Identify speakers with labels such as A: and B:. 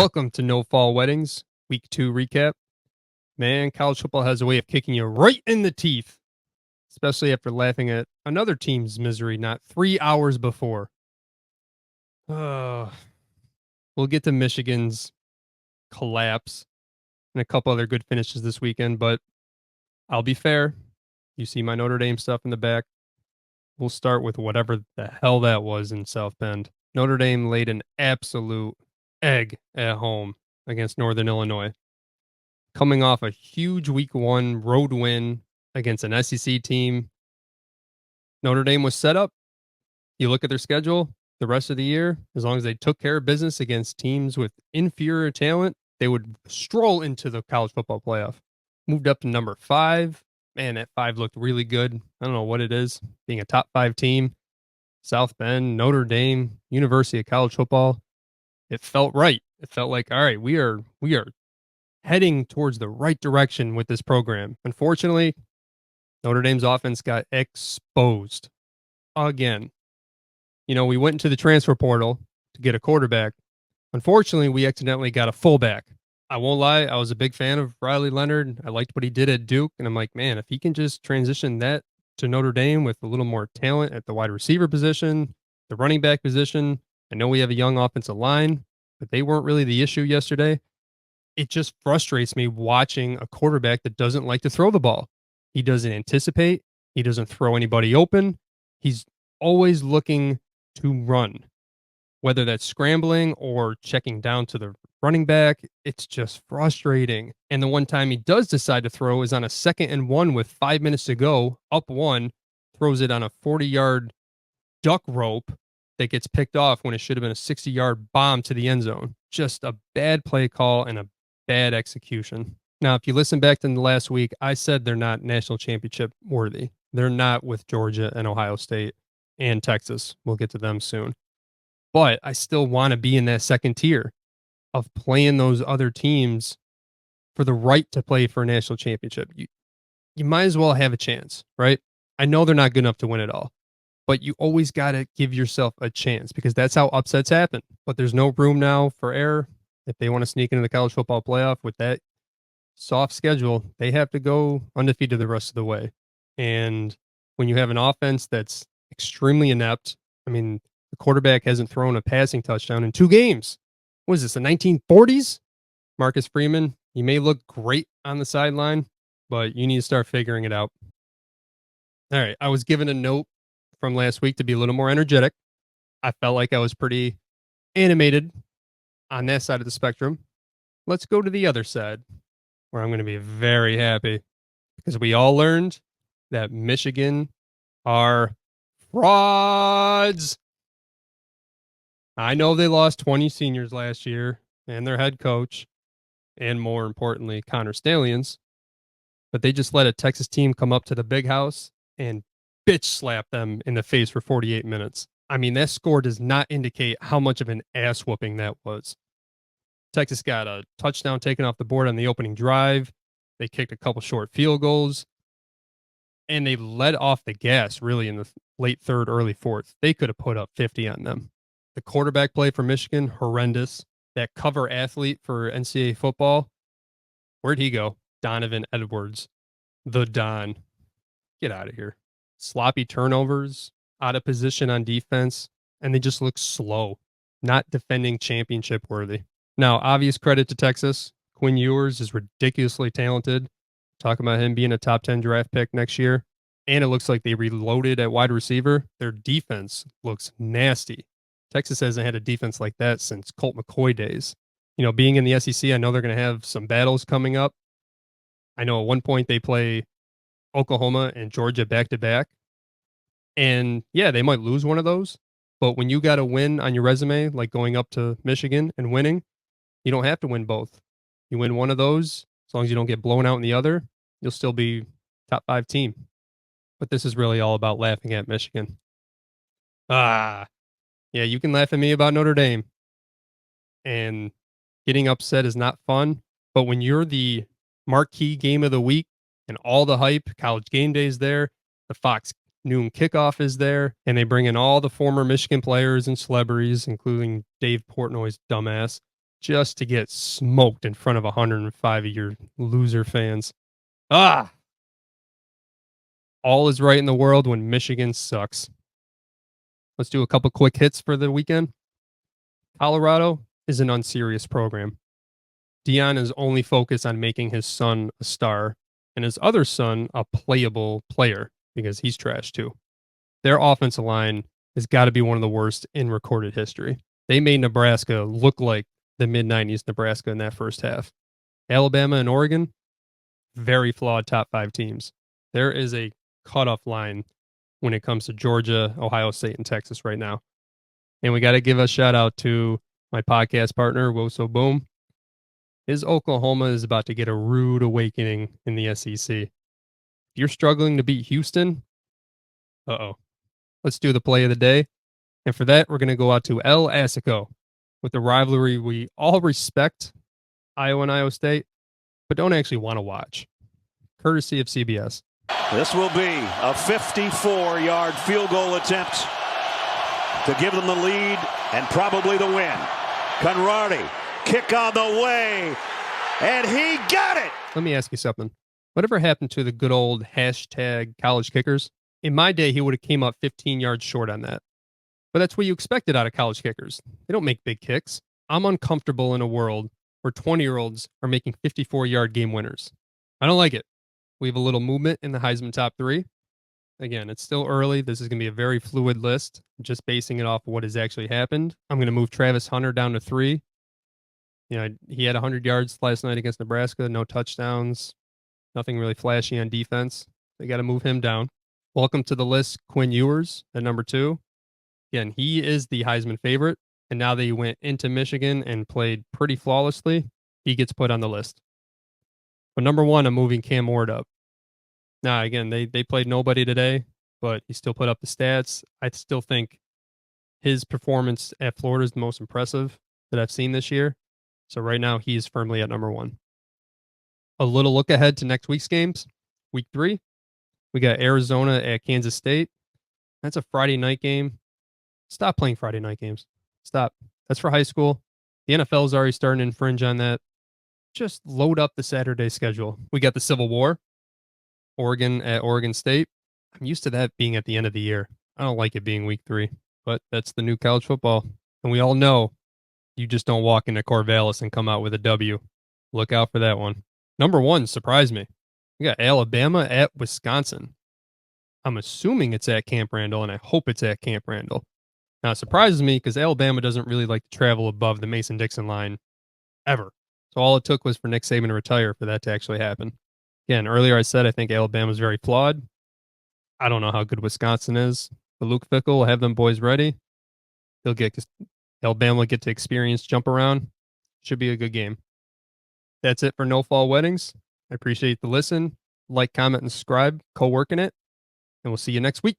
A: Welcome to No Fall Weddings, Week 2 recap. Man, college football has a way of kicking you right in the teeth, especially after laughing at another team's misery not 3 hours before. We'll get to Michigan's collapse and a couple other good finishes this weekend, but I'll be fair. You see my Notre Dame stuff in the back. We'll start with whatever the hell that was in South Bend. Notre Dame laid an absolute egg at home against Northern Illinois, coming off a huge week 1 road win against an SEC team. Notre Dame was set up. You look at their schedule the rest of the year, as long as they took care of business against teams with inferior talent, they would stroll into the college football playoff. Moved up to number 5. Man, that 5 looked really good. I don't know what it is, being a top 5 team. South Bend, Notre Dame, University of College Football. It felt right. It felt like, all right, we are heading towards the right direction with this program. Unfortunately, Notre Dame's offense got exposed again. You know, we went into the transfer portal to get a quarterback. Unfortunately, we accidentally got a fullback. I won't lie, I was a big fan of Riley Leonard. I liked what he did at Duke, and I'm like, man, if he can just transition that to Notre Dame with a little more talent at the wide receiver position, the running back position. I know we have a young offensive line, but they weren't really the issue yesterday. It just frustrates me watching a quarterback that doesn't like to throw the ball. He doesn't anticipate. He doesn't throw anybody open. He's always looking to run, whether that's scrambling or checking down to the running back. It's just frustrating. And the one time he does decide to throw is on a 2nd and 1 with 5 minutes to go, up 1, throws it on a 40-yard duck rope that gets picked off when it should have been a 60-yard bomb to the end zone. Just a bad play call and a bad execution. Now, if you listen back to the last week, I said they're not national championship worthy. They're not with Georgia and Ohio State and Texas. We'll get to them soon. But I still want to be in that second tier of playing those other teams for the right to play for a national championship. You might as well have a chance, right? I know they're not good enough to win it all, but you always got to give yourself a chance because that's how upsets happen. But there's no room now for error. If they want to sneak into the college football playoff with that soft schedule, they have to go undefeated the rest of the way. And when you have an offense that's extremely inept, I mean, the quarterback hasn't thrown a passing touchdown in 2 games. What is this, the 1940s? Marcus Freeman, he may look great on the sideline, but you need to start figuring it out. All right, I was given a note from last week to be a little more energetic. I felt like I was pretty animated on that side of the spectrum. Let's go to the other side, where I'm going to be very happy because we all learned that Michigan are frauds. I know they lost 20 seniors last year and their head coach, and more importantly, Connor Stalions, but they just let a Texas team come up to the big house and bitch slap them in the face for 48 minutes. I mean, that score does not indicate how much of an ass whooping that was. Texas got a touchdown taken off the board on the opening drive. They kicked a couple short field goals, and they let off the gas really in the late 3rd, early 4th. They could have put up 50 on them. The quarterback play for Michigan, horrendous. That cover athlete for NCAA football, where'd he go? Donovan Edwards, the Don. Get out of here. Sloppy turnovers, out of position on defense, and they just look slow, not defending championship worthy. Now, obvious credit to Texas. Quinn Ewers is ridiculously talented. Talking about him being a top 10 draft pick next year. And it looks like they reloaded at wide receiver. Their defense looks nasty. Texas hasn't had a defense like that since Colt McCoy days. You know, being in the SEC, I know they're going to have some battles coming up. I know at one point they play Oklahoma and Georgia back to back. And yeah, they might lose one of those. But when you got a win on your resume, like going up to Michigan and winning, you don't have to win both. You win one of those, as long as you don't get blown out in the other, you'll still be top 5 team. But this is really all about laughing at Michigan. Yeah, you can laugh at me about Notre Dame. And getting upset is not fun. But when you're the marquee game of the week and all the hype, College Game Day is there, the Fox noon kickoff is there, and they bring in all the former Michigan players and celebrities, including Dave Portnoy's dumbass, just to get smoked in front of 105 of your loser fans. All is right in the world when Michigan sucks. Let's do a couple quick hits for the weekend. Colorado is an unserious program. Dion is only focused on making his son a star and his other son a playable player because he's trash too. Their offensive line has got to be one of the worst in recorded history. They made Nebraska look like the mid-90s Nebraska in that first half. Alabama and Oregon, very flawed top 5 teams. There is a cutoff line when it comes to Georgia, Ohio State, and Texas right now. And we got to give a shout out to my podcast partner, Woso Boom. His Oklahoma is about to get a rude awakening in the SEC. If you're struggling to beat Houston, let's do the play of the day. And for that, we're going to go out to El Assico with the rivalry we all respect, Iowa and Iowa State, but don't actually want to watch. Courtesy of CBS.
B: This will be a 54-yard field goal attempt to give them the lead and probably the win. Conradi, kick on the way, and he got it!
A: Let me ask you something. Whatever happened to the good old hashtag college kickers? In my day, he would have came up 15 yards short on that. But that's what you expected out of college kickers. They don't make big kicks. I'm uncomfortable in a world where 20-year-olds are making 54-yard game winners. I don't like it. We have a little movement in the Heisman top 3. Again, it's still early. This is going to be a very fluid list, just basing it off of what has actually happened. I'm going to move Travis Hunter down to 3. You know, he had 100 yards last night against Nebraska, no touchdowns, nothing really flashy on defense. They got to move him down. Welcome to the list, Quinn Ewers at number 2. Again, he is the Heisman favorite, and now that he went into Michigan and played pretty flawlessly, he gets put on the list. But number 1, I'm moving Cam Ward up. Now, again, they played nobody today, but he still put up the stats. I still think his performance at Florida is the most impressive that I've seen this year. So right now, he's firmly at number 1. A little look ahead to next week's games. Week 3, we got Arizona at Kansas State. That's a Friday night game. Stop playing Friday night games. Stop. That's for high school. The NFL is already starting to infringe on that. Just load up the Saturday schedule. We got the Civil War. Oregon at Oregon State. I'm used to that being at the end of the year. I don't like it being week 3, but that's the new college football. And we all know you just don't walk into Corvallis and come out with a W. Look out for that one. Number 1 surprised me. We got Alabama at Wisconsin. I'm assuming it's at Camp Randall, and I hope it's at Camp Randall. Now, it surprises me because Alabama doesn't really like to travel above the Mason-Dixon line ever. So all it took was for Nick Saban to retire for that to actually happen. Again, earlier I said I think Alabama's very flawed. I don't know how good Wisconsin is, but Luke Fickell will have them boys ready. Alabama will get to experience jump around. Should be a good game. That's it for No Fall Weddings. I appreciate the listen. Like, comment, and subscribe. Co-working it. And we'll see you next week.